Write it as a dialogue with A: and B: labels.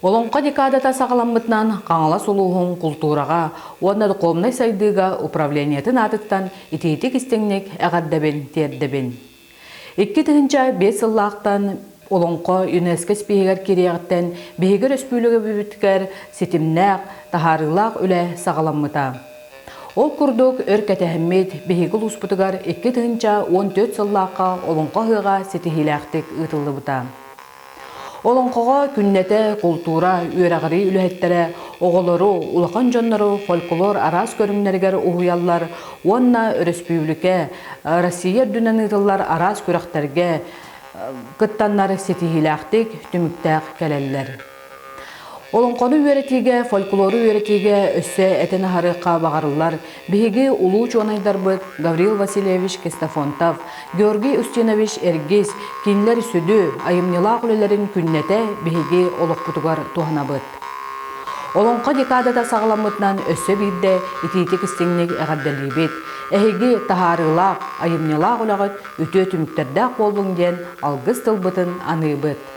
A: Олонқа декадата сағаламмытнан қаңала сұлуғын культураға, онна дұқомнай сайдыға управлениятын атыттан итейтік істеңнек әғаддабен тердебен. 2-5 сыллақтан Олонқа ЮНЕСКО спейгер кереғіттен бейгер өспүйлігі бүбіткер сетімнәқ, тахарылақ үлі сағаламмыта. Ол күрдік өркәтәхіммет бейгіл ұспытығар 2-14 сыллаққа Олонқа ғыға сетихиләқтік ұтылды бұта. Олонқоға күннәте культура үйрәғыры үләттері, оғылыру, улақан жоннары, фольклор, арас көрімнергер ұғыялар, онна өріспеуліке, Россия дүнен ұтылар арас көріқтерге, күттанлары сетихиләқтік, түміктәқ кәлелілер. Олонқоны үйретіге, фольклору үйретіге өссе әтені харыққа бағарылар, бейгі ұлу чонайдар бұд Гаврил Васильевич Кестафонтов, Георгий Устинович Эргиз, кейінлер сүді, айымнылақ үлелерін күннете бейгі олық бұтығар туғана бұд. Олонқа декадата сағаламытнан өссе бейді итейтік істеңнек әғаддәлі бет, әйгі тахарылақ, айымнылақ үлағыт үті түміктердәқ болуң ден алғыз тылбытын аны бұд.